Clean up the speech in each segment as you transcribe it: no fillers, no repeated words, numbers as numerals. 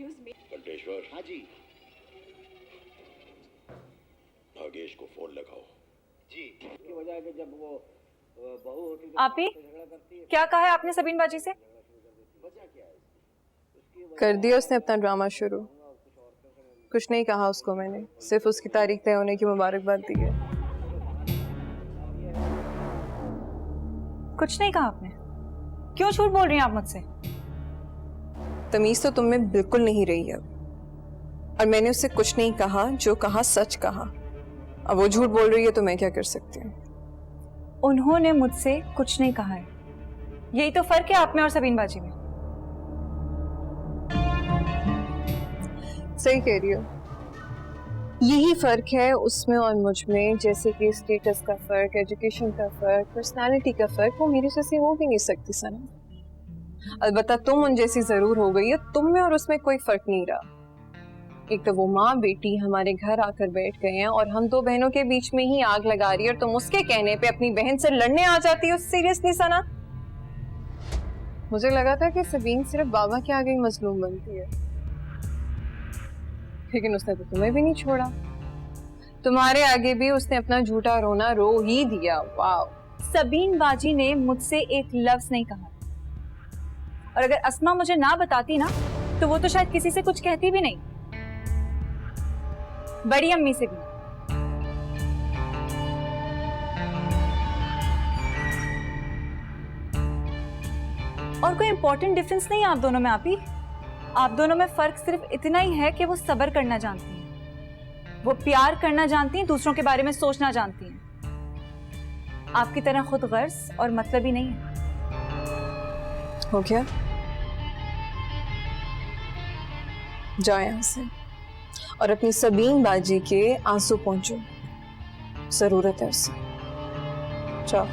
कंटेश्वर। हाँ जी। भागेश को फोन लगाओ। जी। की वजह है कि जब वो बहू होती है आप ही क्या कहा है आपने सबीन बाजी से? वजह क्या है? कर दिया उसने अपना ड्रामा शुरू। कुछ नहीं कहा उसको मैंने, सिर्फ उसकी तारीख तय होने की मुबारकबाद दी है। कुछ नहीं कहा आपने? क्यों झूठ बोल रही हैं आप मुझसे? तमीज तो तुम में बिल्कुल नहीं रही अब, और मैंने उससे कुछ नहीं कहा, जो कहा सच कहा। अब वो झूठ बोल रही है तो मैं क्या कर सकती हूँ? उन्होंने मुझसे कुछ नहीं कहा है, यही तो फर्क है आप में और सबीन बाजी में। सही कह रही हो, यही फर्क है उसमें और मुझ में, जैसे कि स्टेटस का फर्क, एजुकेशन का फर्क, पर्सनालिटी का फर्क। वो मेरे जैसी हो भी नहीं सकती सना। अलबत्ता तुम उन जैसी जरूर हो गई है, तुम में और उसमें कोई फर्क नहीं रहा। एक तो वो माँ बेटी हमारे घर आकर बैठ गए हैं और हम दो बहनों के बीच में ही आग लगा रही है, और तुम उसके कहने पे अपनी बहन से लड़ने आ जाती हो। सीरियसली सना, मुझे लगा था कि सबीन सिर्फ बाबा के आगे ही मजलूम बनती है, लेकिन उसने तो तुम्हें भी नहीं छोड़ा। तुम्हारे आगे भी उसने अपना झूठा रोना रो ही दिया। वाह। सबीन बाजी ने मुझसे एक लफ्ज नहीं कहा, और अगर अस्मा मुझे ना बताती ना तो वो तो शायद किसी से कुछ कहती भी नहीं, बड़ी अम्मी से भी। और कोई इंपॉर्टेंट डिफरेंस नहीं है आप दोनों में। आप दोनों में फर्क सिर्फ इतना ही है कि वो सब्र करना जानती हैं, वो प्यार करना जानती हैं, दूसरों के बारे में सोचना जानती हैं। आपकी तरह खुद गर्ज और मतलब ही नहीं है। हो गया, जाओ यहाँ से और अपनी सबीन बाजी के आंसू पहुंचो, जरूरत है उससे। जाओ।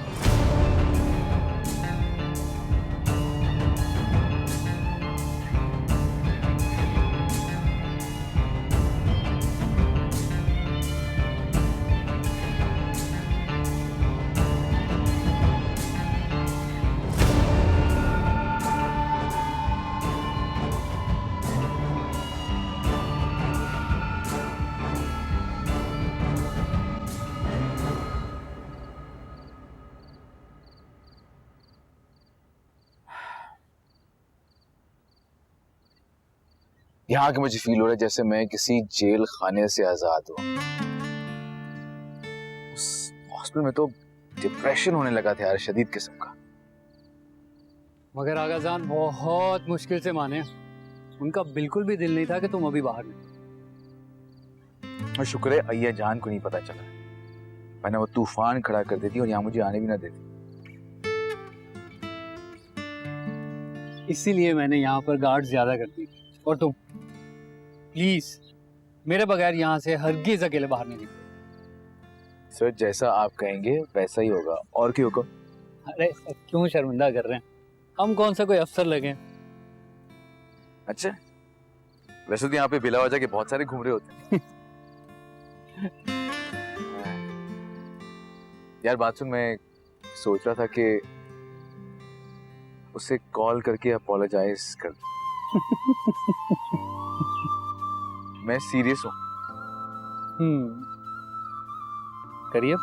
यहाँ के मुझे फील हो रहा है जैसे मैं किसी जेल खाने से आजाद हूँ। उस हॉस्पिटल में तो डिप्रेशन होने लगा था यार, शदीद किस्म का। मगर आगा जान बहुत मुश्किल से माने, उनका बिल्कुल भी दिल नहीं था कि तुम अभी बाहर निकलो। और शुक्र है अय्या जान को नहीं पता चला, मैंने वो तूफान खड़ा कर देती और यहाँ मुझे आने भी ना देती। इसीलिए मैंने यहाँ पर गार्ड ज्यादा कर दी। और तुम प्लीज मेरे बगैर यहाँ से हरगिज अकेले बाहर नहीं निकलो। सर जैसा आप कहेंगे वैसा ही होगा, और क्यों को? अरे क्यों शर्मिंदा कर रहे हैं, हम कौन सा कोई अफसर लगे। अच्छा, वैसे तो यहाँ पे बिला वजह के बहुत सारे घूम रहे होते हैं। यार बात सुन, मैं सोच रहा था कि उसे कॉल करके अपोलोजाइज कर दूं। मैं सीरियस हूँ। करिए।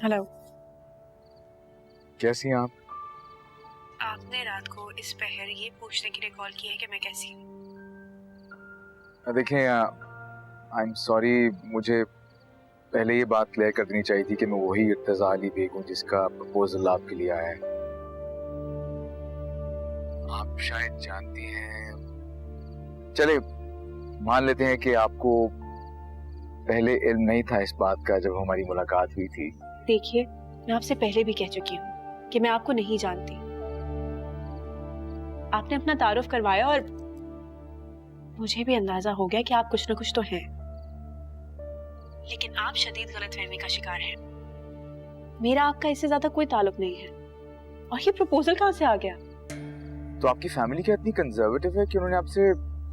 हेलो। कैसी हैं आप? आपने रात को इस पहर ये पूछने के लिए कॉल किया है कि मैं कैसी हूँ? देखें, आई एम सॉरी, मुझे पहले ये बात क्लियर कर देनी चाहिए थी कि मैं वही इर्तिजा अली बेग हूँ जिसका प्रपोजल आपके लिए आया है। आप शायद जानती हैं, चले मान लेते हैं कि आपको पहले इल्म नहीं था इस बात का जब हमारी मुलाकात हुई थी। देखिए, मैं आपसे पहले भी कह चुकी हूँ कि मैं आपको नहीं जानती। आपने अपना तारुफ करवाया और मुझे भी अंदाजा हो गया कि आप कुछ ना कुछ तो हैं, लेकिन आप शदीद गलतफहमी का शिकार हैं। मेरा आपका इससे ज्यादा कोई ताल्लुक नहीं है। और ये प्रपोजल कहाँ से आ गया? तो आपकी फैमिली क्या इतनी कंजर्वेटिव है कि उन्होंने आपसे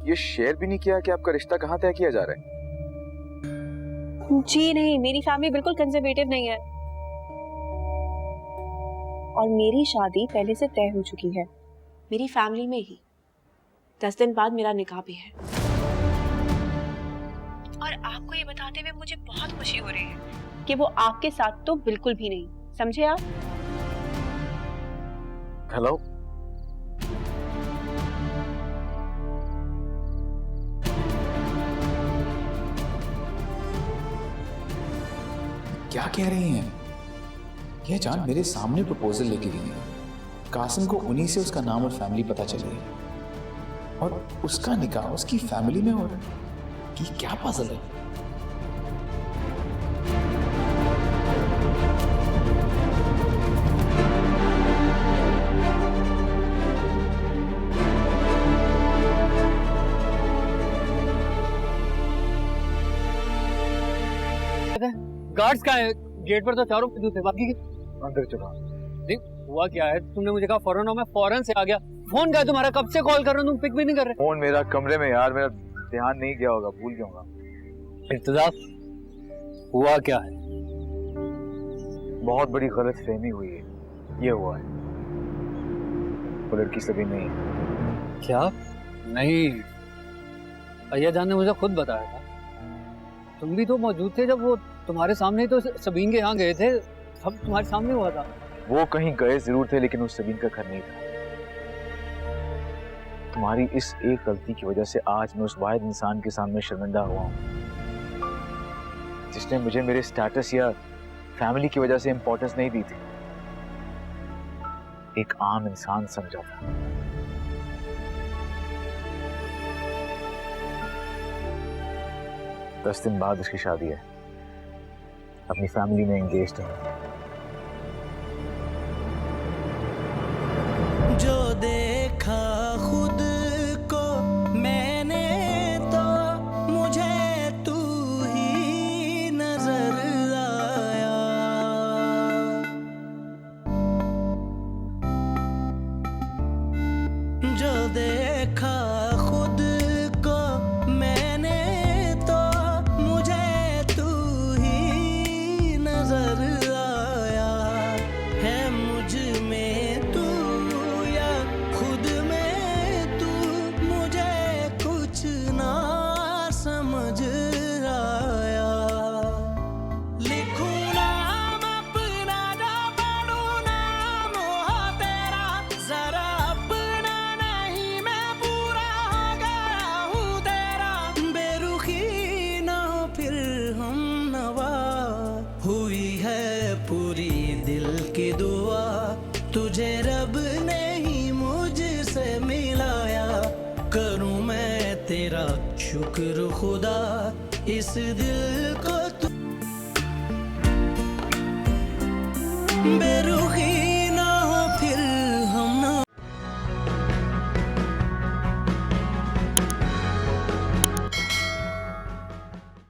ये शेयर भी नहीं किया कि आपका रिश्ता कहाँ तय किया जा रहा है? जी नहीं, मेरी फैमिली बिल्कुल कंजर्वेटिव नहीं है और मेरी शादी पहले से तय हो चुकी है। मेरी फैमिली में ही 10 दिन बाद मेरा निकाह भी है। और आपको ये बताते हुए मुझे बहुत खुशी हो रही है कि वो आपके साथ तो बिल्कुल भी नहीं, समझे आप? हेलो, क्या कह रही हैं? यह जान मेरे सामने प्रपोजल लेके गई है। कासिम को उन्हीं से उसका नाम और फैमिली पता चली है और उसका निकाह उसकी फैमिली में हो रहा है। कि क्या पजल है? गार्ड्स कहाँ है? गेट पर तो चारों मौजूद थे, बाकी के अंदर चलो। नहीं हुआ क्या है? तुमने मुझे कहा फौरन आओ, मैं फौरन से आ गया। फोन क्या है तुम्हारा? कब से कॉल कर रहा हूँ, तुम पिक भी नहीं कर रहे। फोन मेरा कमरे में यार, मेरा ध्यान नहीं गया होगा, भूल गया होगा। इर्तिजाफ, हुआ क्या है? बहुत बड़ी गलतफहमी हुई है, ये हुआ है। वो लड़की सभी नहीं है। क्या? नहीं, अय्या जान ने मुझे खुद बताया था। तुम भी तो मौजूद थे जब वो तुम्हारे सामने ही तो सबीन के यहाँ गए थे। सब तुम्हारे सामने हुआ था। वो कहीं गए जरूर थे लेकिन उस सबीन का घर नहीं था। तुम्हारी इस एक गलती की वजह से आज मैं उस वाहिद इंसान के सामने शर्मिंदा हुआ हूँ जिसने मुझे मेरे स्टेटस या फैमिली की वजह से इंपॉर्टेंस नहीं दी थी, एक आम इंसान समझा था। दस दिन बाद उसकी शादी है, अपनी फैमिली में एंगेज्ड है। जो देखा खुद को मैंने तो मुझे तू ही नजर आया। जो देखा खुद को मैंने तो मुझे तू ही नजर आया। है मुझ में तू या खुद में तू, मुझे कुछ ना समझ आया। लिखूं नाम अपना ना पढ़ूं नाम हो तेरा, जरा अपना नहीं मैं पूरा हो गया हूँ तेरा। बेरुखी ना हो फिर हम नवा, हुई है पूरी दिल की दुआ। तुझे रब ने ही मुझसे मिलाया, करूं मैं तेरा शुक्र खुदा। इस दिल को तू